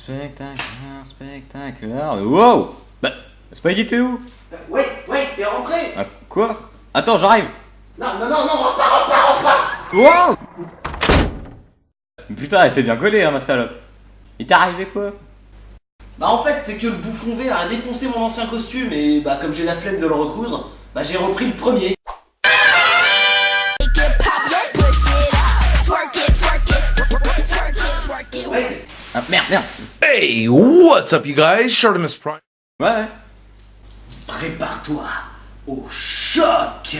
Spectaculaire, spectaculaire. Wow! Bah, Spidey, t'es où? Ouais, t'es rentré. Ah, quoi? Attends, j'arrive. Non, repars. Wow! Putain, elle s'est bien collée, hein, ma salope. Il t'est arrivé quoi? Bah en fait, c'est que le bouffon vert a défoncé mon ancien costume et bah comme j'ai la flemme de le recoudre, bah j'ai repris le premier. Ouais. Ah, merde. Hey, what's up you guys? Shartimus Prime. Ouais. Prépare-toi au choc.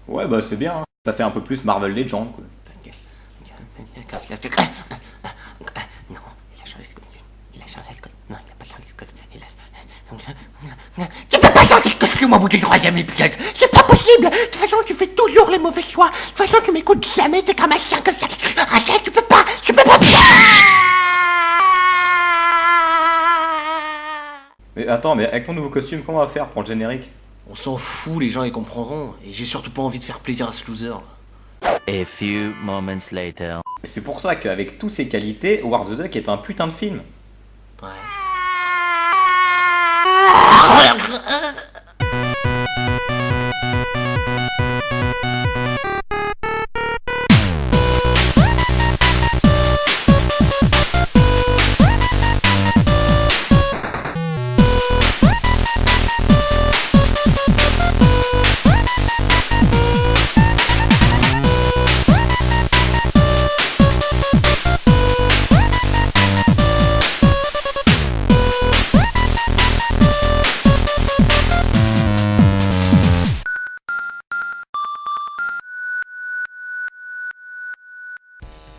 Ouais, bah c'est bien. Hein. Ça fait un peu plus Marvel Legends, quoi. Non, il a changé de costume. Non, il n'a pas changé de costume. Tu peux pas changer de costume au bout du 3e épisode. C'est pas possible. De toute façon, tu fais toujours les mauvais choix. De toute façon, tu m'écoutes jamais. C'est comme un chien comme ça. Arrête, tu peux pas. Mais attends, mais avec ton nouveau costume, comment on va faire pour le générique? On s'en fout, les gens ils comprendront. Et j'ai surtout pas envie de faire plaisir à ce loser. A few moments later. Et c'est pour ça qu'avec toutes ses qualités, Howard the Duck est un putain de film. Ouais.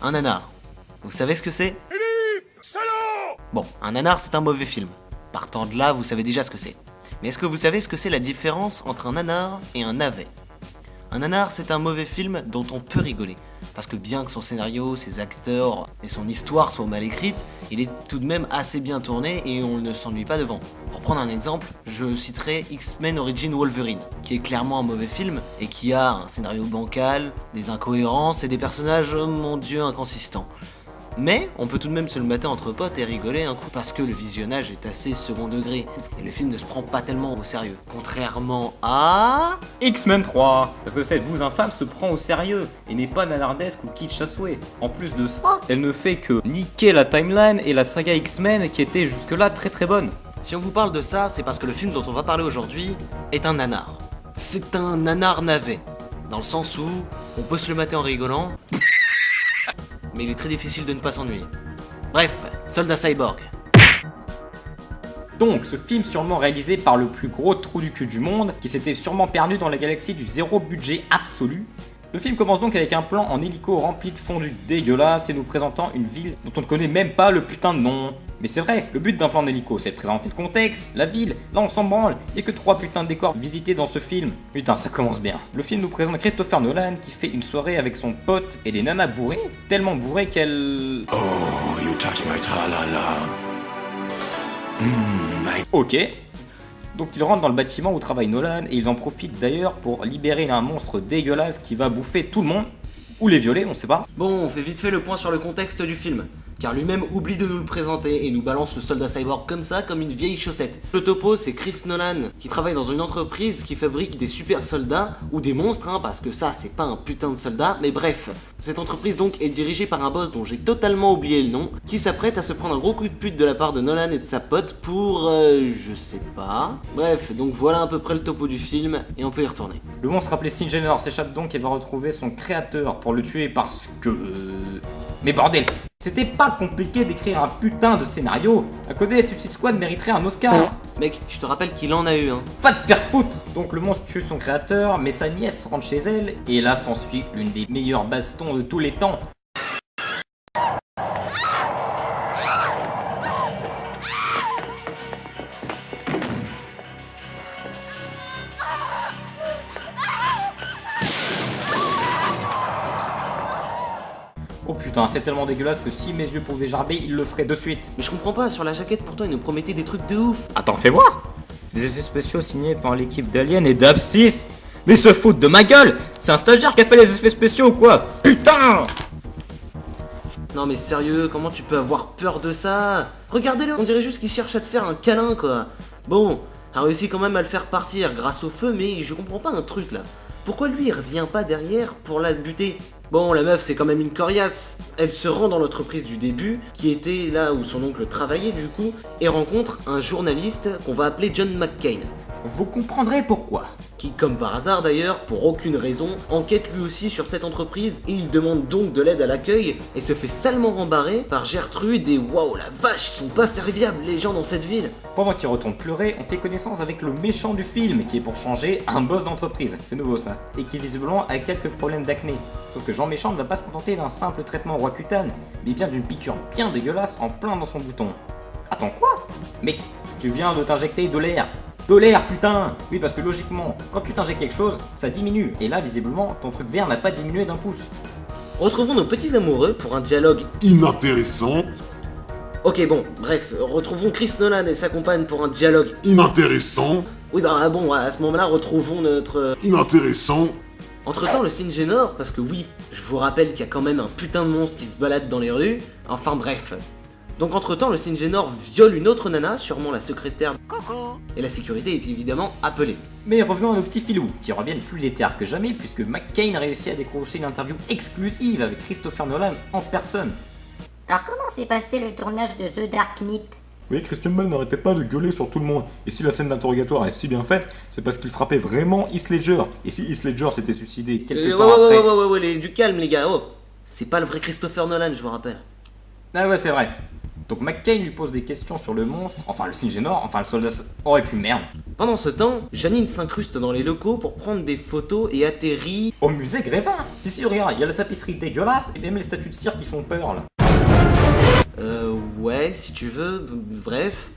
Un nanar. Vous savez ce que c'est? Bon, un nanar c'est un mauvais film. Partant de là, vous savez déjà ce que c'est. Mais est-ce que vous savez ce que c'est la différence entre un nanar et un navet? Un nanar c'est un mauvais film dont on peut rigoler. Parce que bien que son scénario, ses acteurs et son histoire soient mal écrites, il est tout de même assez bien tourné et on ne s'ennuie pas devant. Pour prendre un exemple, je citerai X-Men Origins Wolverine, qui est clairement un mauvais film et qui a un scénario bancal, des incohérences et des personnages, oh mon dieu, inconsistants. Mais on peut tout de même se le mater entre potes et rigoler un coup parce que le visionnage est assez second degré et le film ne se prend pas tellement au sérieux. Contrairement à... X-Men 3. Parce que cette bouse infâme se prend au sérieux et n'est pas nanardesque ou kitsch à souhait. En plus de ça, elle ne fait que niquer la timeline et la saga X-Men qui était jusque-là très très bonne. Si on vous parle de ça, c'est parce que le film dont on va parler aujourd'hui est un nanar. C'est un nanar navet, dans le sens où on peut se le mater en rigolant, mais il est très difficile de ne pas s'ennuyer. Bref, Soldat Cyborg. Donc, ce film sûrement réalisé par le plus gros trou du cul du monde, qui s'était sûrement perdu dans la galaxie du zéro budget absolu. Le film commence donc avec un plan en hélico rempli de fondus dégueulasses et nous présentant une ville dont on ne connaît même pas le putain de nom. Mais c'est vrai, le but d'un plan en hélico, c'est de présenter le contexte, la ville, là on s'en branle, il n'y a que 3 putains de décors visités dans ce film. Putain, ça commence bien. Le film nous présente Christopher Nolan qui fait une soirée avec son pote et des nanas bourrées, tellement bourrées qu'elles... Oh, you touch my tra-la-la. Ok. Donc ils rentrent dans le bâtiment où travaille Nolan et ils en profitent d'ailleurs pour libérer un monstre dégueulasse qui va bouffer tout le monde. Ou les violer, on sait pas. Bon, on fait vite fait le point sur le contexte du film, car lui-même oublie de nous le présenter et nous balance le soldat cyborg comme ça, comme une vieille chaussette. Le topo, c'est Chris Nolan, qui travaille dans une entreprise qui fabrique des super soldats, ou des monstres, hein, parce que ça, c'est pas un putain de soldat, mais bref. Cette entreprise donc est dirigée par un boss dont j'ai totalement oublié le nom, qui s'apprête à se prendre un gros coup de pute de la part de Nolan et de sa pote pour... je sais pas... Bref, donc voilà à peu près le topo du film, et on peut y retourner. Le monstre appelé Singener s'échappe donc et va retrouver son créateur pour le tuer parce que... Mais bordel, c'était pas compliqué d'écrire un putain de scénario. À côté, Suicide Squad mériterait un Oscar. Mec, je te rappelle qu'il en a eu un. Va te faire foutre. Donc le monstre tue son créateur, mais sa nièce rentre chez elle, et là s'ensuit l'une des meilleures bastons de tous les temps. Oh putain, c'est tellement dégueulasse que si mes yeux pouvaient gerber, ils le feraient de suite. Mais je comprends pas, sur la jaquette pourtant il nous promettait des trucs de ouf. Attends, fais voir. Des effets spéciaux signés par l'équipe d'Alien et d'Absys. Mais se foutent de ma gueule. C'est un stagiaire qui a fait les effets spéciaux ou quoi? Putain! Non mais sérieux, comment tu peux avoir peur de ça? Regardez-le, on dirait juste qu'il cherche à te faire un câlin quoi. Bon, a réussi quand même à le faire partir grâce au feu, mais je comprends pas un truc là. Pourquoi lui il revient pas derrière pour la buter? Bon, la meuf c'est quand même une coriace. Elle se rend dans l'entreprise du début, qui était là où son oncle travaillait du coup, et rencontre un journaliste qu'on va appeler John McCain. Vous comprendrez pourquoi. Qui, comme par hasard d'ailleurs, pour aucune raison, enquête lui aussi sur cette entreprise et il demande donc de l'aide à l'accueil et se fait salement rembarrer par Gertrude et waouh la vache, ils sont pas serviables les gens dans cette ville. Pendant qu'il retourne pleurer, on fait connaissance avec le méchant du film qui est pour changer un boss d'entreprise, c'est nouveau ça, et qui visiblement a quelques problèmes d'acné. Sauf que Jean Méchant ne va pas se contenter d'un simple traitement Roaccutane, mais bien d'une piqûre bien dégueulasse en plein dans son bouton. Attends quoi? Mec, tu viens de t'injecter de l'air. De l'air, putain! Oui, parce que logiquement, quand tu t'injectes quelque chose, ça diminue. Et là, visiblement, ton truc vert n'a pas diminué d'un pouce. Retrouvons nos petits amoureux pour un dialogue Inintéressant. Ok bon, bref, retrouvons Chris Nolan et sa compagne pour un dialogue Inintéressant. Oui bah bon, à ce moment-là, retrouvons notre... Inintéressant. Entre-temps, le Singenor, parce que oui, je vous rappelle qu'il y a quand même un putain de monstre qui se balade dans les rues, enfin bref. Donc entre-temps, le Singenor viole une autre nana, sûrement la secrétaire. Coucou. Et la sécurité est évidemment appelée. Mais revenons à nos petits filous, qui reviennent plus déter que jamais puisque McCain a réussi à décrocher une interview exclusive avec Christopher Nolan en personne. Alors comment s'est passé le tournage de The Dark Knight? Oui, Christian Bale n'arrêtait pas de gueuler sur tout le monde. Et si la scène d'interrogatoire est si bien faite, c'est parce qu'il frappait vraiment Heath Ledger. Et si Heath Ledger s'était suicidé quelques temps après... Du calme les gars, oh. C'est pas le vrai Christopher Nolan, je vous rappelle. Ah ouais, c'est vrai. Donc McCain lui pose des questions sur le monstre, enfin le Singenor, enfin le soldat aurait pu merde. Pendant ce temps, Janine s'incruste dans les locaux pour prendre des photos et atterrit... Au musée Grévin. Si, regarde, il y a la tapisserie dégueulasse et même les statues de cire qui font peur là. Ouais, si tu veux, bref.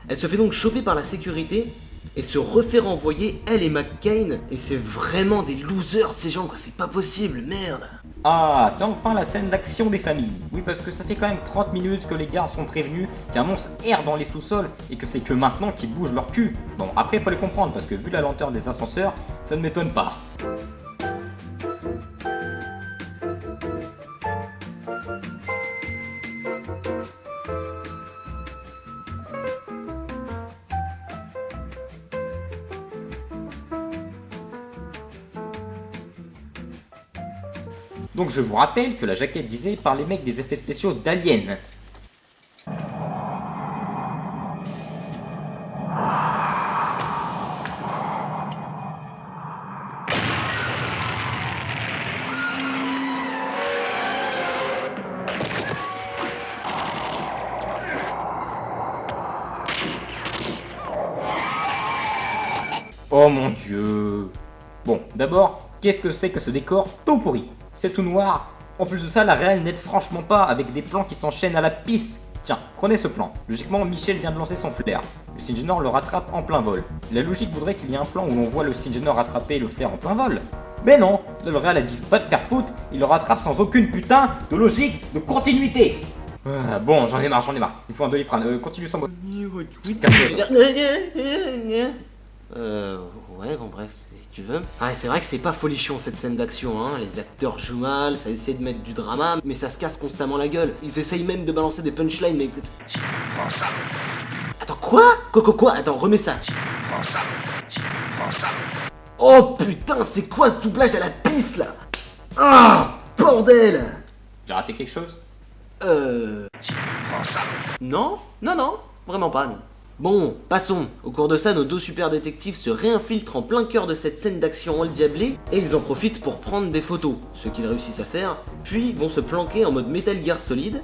Elle se fait donc choper par la sécurité et se refait renvoyer, elle et McCain. Et c'est vraiment des losers ces gens quoi, c'est pas possible, merde. Ah, c'est enfin la scène d'action des familles. Oui, parce que ça fait quand même 30 minutes que les gardes sont prévenus qu'un monstre erre dans les sous-sols et que c'est que maintenant qu'ils bougent leur cul. Bon, après il faut les comprendre parce que vu la lenteur des ascenseurs, ça ne m'étonne pas. Donc je vous rappelle que la jaquette disait par les mecs des effets spéciaux d'Alien. Oh mon dieu. Bon, d'abord, qu'est-ce que c'est que ce décor tout pourri? C'est tout noir. En plus de ça, la réelle n'aide franchement pas avec des plans qui s'enchaînent à la pisse. Tiens, prenez ce plan. Logiquement, Michel vient de lancer son flair. Le Singenor le rattrape en plein vol. La logique voudrait qu'il y ait un plan où l'on voit le Singenor rattraper le flair en plein vol. Mais non, là, le réel a dit va te faire foutre, il le rattrape sans aucune putain de logique, de continuité. Bon, j'en ai marre. Il faut un Doliprane. Continue sans mot. Ouais, bon bref, si tu veux. Ah, c'est vrai que c'est pas folichon cette scène d'action, hein. Les acteurs jouent mal, ça essaie de mettre du drama, mais ça se casse constamment la gueule. Ils essayent même de balancer des punchlines, mais... Tiens, prends ça. Attends, quoi? Quoi? Attends, remets ça. Prends ça. Prends ça. Oh putain, c'est quoi ce doublage à la pisse, là? Ah, bordel! J'ai raté quelque chose? Prends ça. Non, vraiment pas, non. Bon, passons. Au cours de ça, nos deux super détectives se réinfiltrent en plein cœur de cette scène d'action endiablée et ils en profitent pour prendre des photos, ce qu'ils réussissent à faire, puis vont se planquer en mode Metal Gear Solid.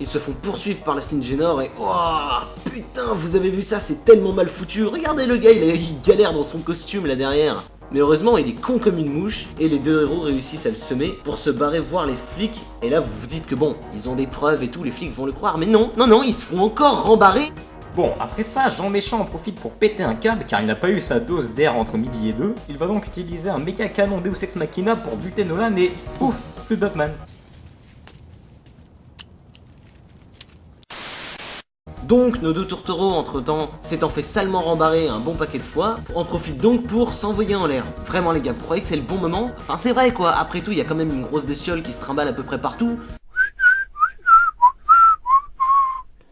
Ils se font poursuivre par le Singenor et... Oh putain, vous avez vu ça, c'est tellement mal foutu. Regardez le gars, il galère dans son costume là derrière. Mais heureusement, il est con comme une mouche, et les deux héros réussissent à le semer pour se barrer voir les flics. Et là, vous vous dites que bon, ils ont des preuves et tout, les flics vont le croire. Mais non, ils se font encore rembarrer. Bon, après ça, Jean Méchant en profite pour péter un câble car il n'a pas eu sa dose d'air entre midi et 2. Il va donc utiliser un méga canon Deus Ex Machina pour buter Nolan et pouf, plus de Batman. Donc nos deux tourtereaux entre-temps s'étant fait salement rembarrer un bon paquet de fois, en profitent donc pour s'envoyer en l'air. Vraiment les gars, vous croyez que c'est le bon moment? Enfin c'est vrai quoi, après tout il y a quand même une grosse bestiole qui se trimballe à peu près partout.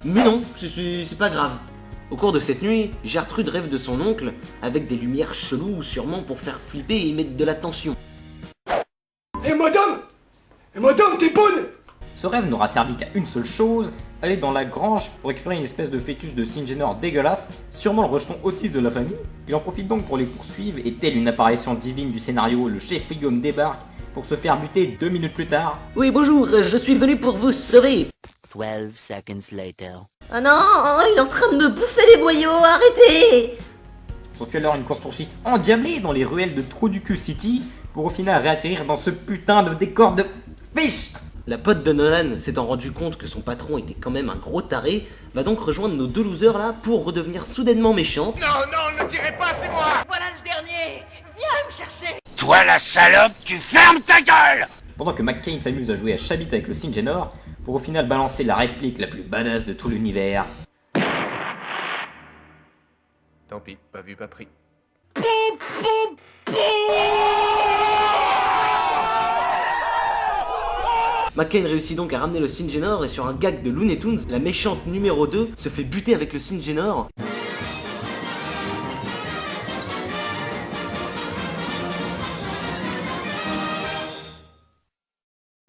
Mais non, c'est pas grave. Au cours de cette nuit, Gertrude rêve de son oncle, avec des lumières cheloues sûrement pour faire flipper et y mettre de la tension. Eh madame, t'es bonne! Ce rêve n'aura servi qu'à une seule chose, aller dans la grange pour récupérer une espèce de fœtus de Singenor dégueulasse, sûrement le rejeton autiste de la famille. Il en profite donc pour les poursuivre et telle une apparition divine du scénario, le chef William débarque pour se faire buter 2 minutes plus tard. Oui bonjour, je suis venu pour vous sauver. 12 seconds later. Ah non, il est en train de me bouffer les boyaux, arrêtez! S'ensuit alors une course-poursuite endiablée dans les ruelles de Trou du Cul City pour au final réatterrir dans ce putain de décor de fichtre. La pote de Nolan, s'étant rendu compte que son patron était quand même un gros taré, va donc rejoindre nos deux losers là pour redevenir soudainement méchante. Non, ne tirez pas, c'est moi! Voilà le dernier! Viens me chercher! Toi la salope, tu fermes ta gueule! Pendant que McCain s'amuse à jouer à Chabit avec le Singenor, pour au final balancer la réplique la plus badass de tout l'univers. Tant pis, pas vu, pas pris. McCain réussit donc à ramener le Singenor et sur un gag de Looney Tunes, la méchante numéro 2 se fait buter avec le Singenor.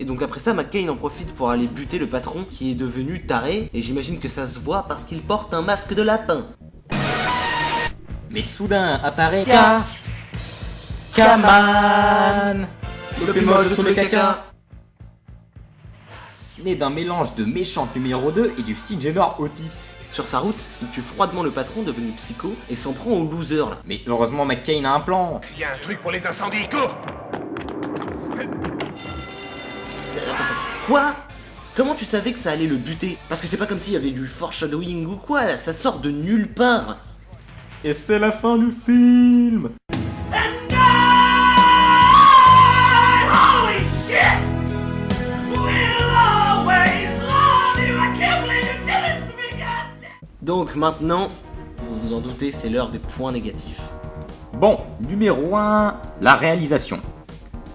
Et donc après ça, McCain en profite pour aller buter le patron qui est devenu taré, et j'imagine que ça se voit parce qu'il porte un masque de lapin. Mais soudain apparaît Kaman, le plus moche de tous les caca. Né d'un mélange de méchante numéro 2 et du Singenor autiste. Sur sa route, il tue froidement le patron devenu psycho et s'en prend au loser là. Mais heureusement McCain a un plan. Il y a un truc pour les incendies, cours! Quoi? Comment tu savais que ça allait le buter? Parce que c'est pas comme s'il y avait du foreshadowing ou quoi là, ça sort de nulle part. Et c'est la fin du film. Holy shit! We'll always love you! I can't believe you did this to me, God! Donc maintenant, vous vous en doutez, c'est l'heure des points négatifs. Bon, numéro 1, la réalisation.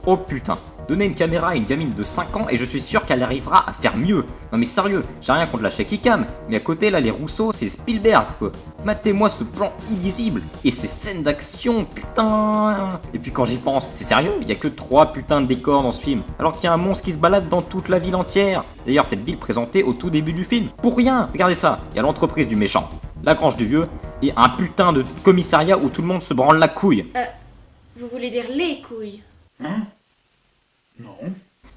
Oh putain, donner une caméra à une gamine de 5 ans et je suis sûr qu'elle arrivera à faire mieux. Non mais sérieux, j'ai rien contre la shaky cam, mais à côté là les Rousseau, c'est Spielberg quoi. Matez-moi ce plan illisible et ces scènes d'action, putain. Et puis quand j'y pense, c'est sérieux, il y a que 3 putains de décors dans ce film, alors qu'il y a un monstre qui se balade dans toute la ville entière. D'ailleurs cette ville présentée au tout début du film, pour rien, regardez ça, il y a l'entreprise du méchant, la grange du vieux et un putain de commissariat où tout le monde se branle la couille. Vous voulez dire les couilles?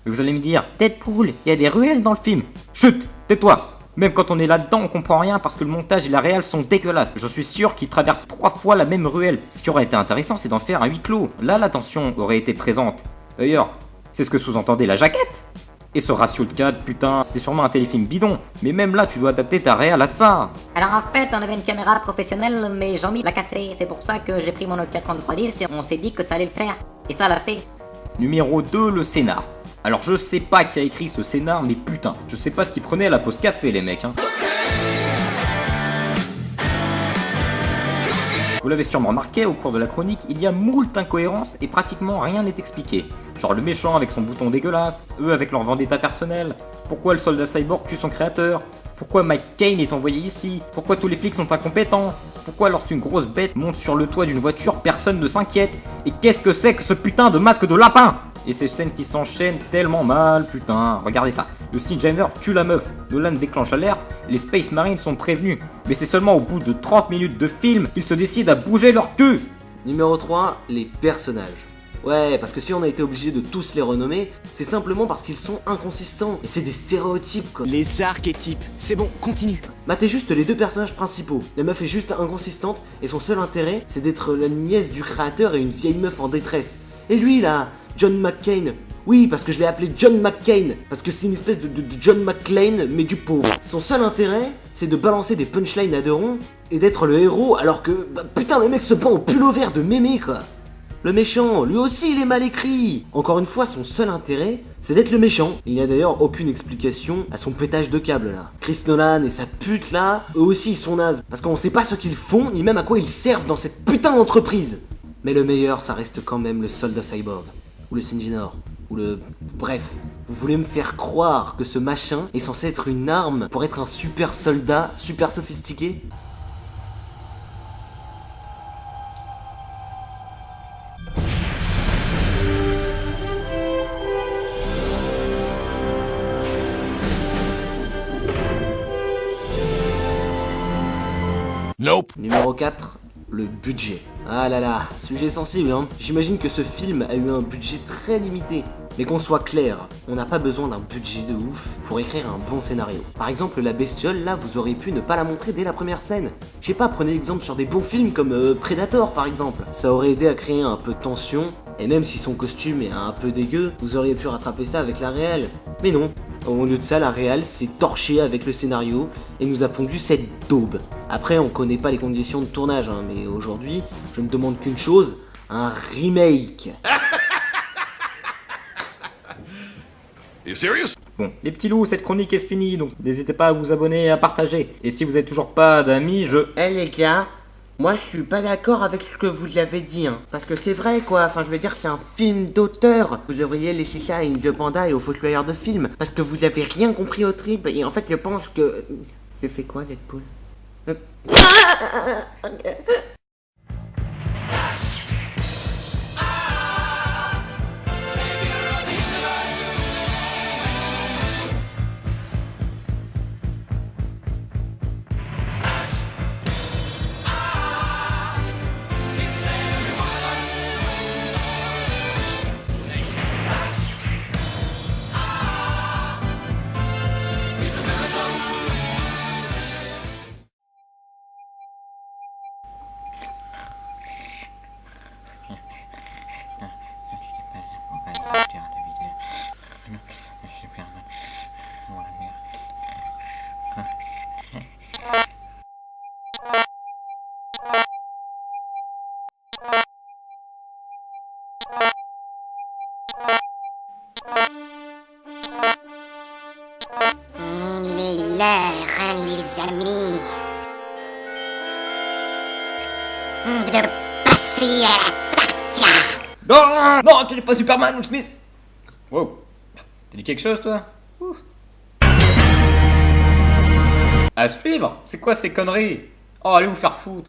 Vous allez me dire, Deadpool, il y a des ruelles dans le film. Chut, tais-toi. Même quand on est là-dedans, on comprend rien parce que le montage et la réal sont dégueulasses. Je suis sûr qu'ils traversent 3 fois la même ruelle. Ce qui aurait été intéressant, c'est d'en faire un huis clos. Là, la tension aurait été présente. D'ailleurs, c'est ce que sous-entendait la jaquette. Et ce ratio de 4, putain, c'était sûrement un téléfilm bidon. Mais même là, tu dois adapter ta réal à ça. Alors en fait, on avait une caméra professionnelle, mais Jean-Mi l'a cassée. C'est pour ça que j'ai pris mon Nokia 3310 et on s'est dit que ça allait le faire. Et ça l'a fait. Numéro 2, le scénar. Alors je sais pas qui a écrit ce scénar, mais putain, je sais pas ce qu'ils prenaient à la pause café les mecs hein. Vous l'avez sûrement remarqué au cours de la chronique, il y a moult incohérences et pratiquement rien n'est expliqué. Genre le méchant avec son bouton dégueulasse, eux avec leur vendetta personnelle, pourquoi le soldat cyborg tue son créateur, pourquoi Mike Cain est envoyé ici, pourquoi tous les flics sont incompétents, pourquoi lorsqu'une grosse bête monte sur le toit d'une voiture, personne ne s'inquiète, et qu'est-ce que c'est que ce putain de masque de lapin? Et ces scènes qui s'enchaînent tellement mal, putain, regardez ça. Le Singenor tue la meuf, Nolan déclenche l'alerte, les Space Marines sont prévenus. Mais c'est seulement au bout de 30 minutes de film qu'ils se décident à bouger leur cul. Numéro 3, les personnages. Ouais, parce que si on a été obligé de tous les renommer, c'est simplement parce qu'ils sont inconsistants. Et c'est des stéréotypes quoi. Les archétypes. C'est bon, continue. Matez juste les deux personnages principaux. La meuf est juste inconsistante et son seul intérêt, c'est d'être la nièce du créateur et une vieille meuf en détresse. Et lui là, John McCain. Oui, parce que je l'ai appelé John McCain, parce que c'est une espèce de John McClane, mais du pauvre. Son seul intérêt, c'est de balancer des punchlines à deux ronds et d'être le héros, alors que, bah, putain, les mecs se pendent au pull vert de mémé, quoi. Le méchant, lui aussi il est mal écrit. Encore une fois, son seul intérêt, c'est d'être le méchant. Il n'y a d'ailleurs aucune explication à son pétage de câble là. Chris Nolan et sa pute là, eux aussi ils sont nazes. Parce qu'on sait pas ce qu'ils font, ni même à quoi ils servent dans cette putain d'entreprise. Mais le meilleur, ça reste quand même le soldat cyborg. Ou le Sinjinor. Ou le... Bref, vous voulez me faire croire que ce machin est censé être une arme pour être un super soldat, super sophistiqué? Nope. Numéro 4, le budget. Ah là là, sujet sensible hein. J'imagine que ce film a eu un budget très limité. Mais qu'on soit clair, on n'a pas besoin d'un budget de ouf pour écrire un bon scénario. Par exemple, la bestiole, là, vous auriez pu ne pas la montrer dès la première scène. Je sais pas, prenez l'exemple sur des bons films comme Predator par exemple. Ça aurait aidé à créer un peu de tension, et même si son costume est un peu dégueu, vous auriez pu rattraper ça avec la réelle. Mais non, au lieu de ça, la réelle s'est torchée avec le scénario et nous a pondu cette daube. Après, on connaît pas les conditions de tournage, hein, mais aujourd'hui, je ne demande qu'une chose, un remake. Bon, les petits loups, cette chronique est finie, donc n'hésitez pas à vous abonner et à partager. Et si vous n'êtes toujours pas d'amis, Eh les gars, moi je suis pas d'accord avec ce que vous avez dit, hein. Parce que c'est vrai quoi, enfin je veux dire c'est un film d'auteur. Vous devriez laisser ça à une vieux panda et au fossoyeur de film. Parce que vous avez rien compris au trip et en fait je pense que... J'ai fait quoi Deadpool Il est l'heure, les amis, de passer à l'attaque. Non, non, tu n'es pas Superman, Will Smith. Wow. T'as dit quelque chose, toi? À suivre. C'est quoi ces conneries? Oh, allez vous faire foutre.